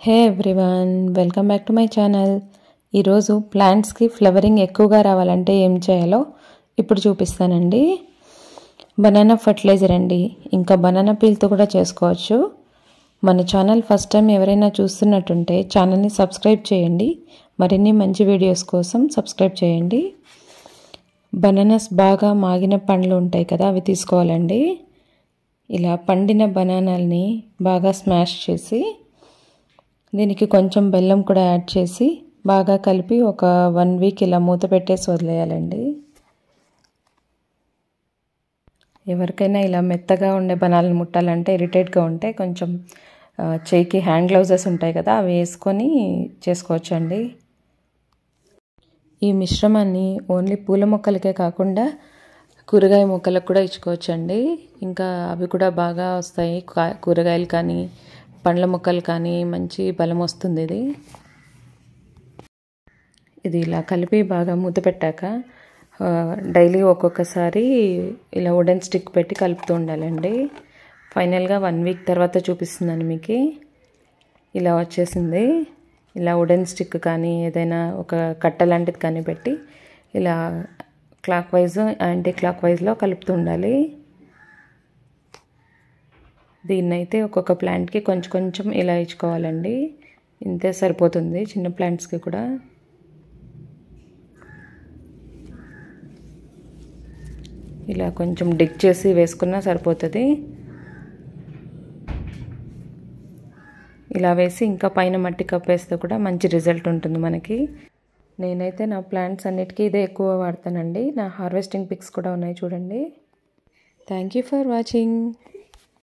Hey everyone, welcome back to my channel. ఈరోజు ప్లాంట్స్కి flowering ఎక్కువగా రావాలంటే ఏం చేయాలో ఇప్పుడు చూపిస్తానండి. బనానా ఫర్టిలైజర్ అండి, ఇంకా బనానా పీల్తో కూడా చేసుకోవచ్చు. మన ఛానల్ ఫస్ట్ టైం ఎవరైనా చూస్తున్నట్టుంటే ఛానల్ని సబ్స్క్రైబ్ చేయండి. మరిన్ని మంచి వీడియోస్ కోసం సబ్స్క్రైబ్ చేయండి. బనానాస్ బాగా మాగిన పండ్లు ఉంటాయి కదా, అవి తీసుకోవాలండి. ఇలా పండిన బనానాల్ని బాగా స్మాష్ చేసి దీనికి కొంచెం బెల్లం కూడా యాడ్ చేసి బాగా కలిపి ఒక 1 వీక్ ఇలా మూత పెట్టేసి వదిలేయాలండి. ఎవరికైనా ఇలా మెత్తగా ఉండే బనానాలు ముట్టాలంటే ఇరిటేట్గా ఉంటే కొంచెం చేయికి హ్యాండ్ గ్లౌజెస్ ఉంటాయి కదా, అవి వేసుకొని చేసుకోవచ్చండి. ఈ మిశ్రమాన్ని ఓన్లీ పూల మొక్కలకే కాకుండా కూరగాయ మొక్కలకు కూడా ఇచ్చుకోవచ్చండి. ఇంకా అవి కూడా బాగా వస్తాయి. కూరగాయలు కానీ పండ్ల మొక్కలు కానీ మంచి బలం వస్తుంది. ఇది ఇలా కలిపి బాగా మూత పెట్టాక డైలీ ఒక్కొక్కసారి ఇలా వుడెన్ స్టిక్ పెట్టి కలుపుతూ ఉండాలండి. ఫైనల్గా 1 వీక్ తర్వాత చూపిస్తున్నాను మీకు. ఇలా వచ్చేసింది. ఇలా వుడెన్ స్టిక్ కానీ ఏదైనా ఒక కట్ట లాంటిది కానీ పెట్టి ఇలా క్లాక్ వైజ్ యాంటీ క్లాక్ వైజ్లో కలుపుతూ ఉండాలి. దీన్నైతే ఒక్కొక్క ప్లాంట్కి కొంచెం కొంచెం ఇలా ఇచ్చుకోవాలండి. ఇంతే సరిపోతుంది చిన్న ప్లాంట్స్కి కూడా. ఇలా కొంచెం డిగ్ చేసి వేసుకున్నా సరిపోతుంది. ఇలా వేసి ఇంకా పైన మట్టి కప్పేస్తే కూడా మంచి రిజల్ట్ ఉంటుంది మనకి. నేనైతే నా ప్లాంట్స్ అన్నిటికీ ఇదే ఎక్కువ వాడతానండి. నా హార్వెస్టింగ్ పిక్స్ కూడా ఉన్నాయి చూడండి. Thank you for watching.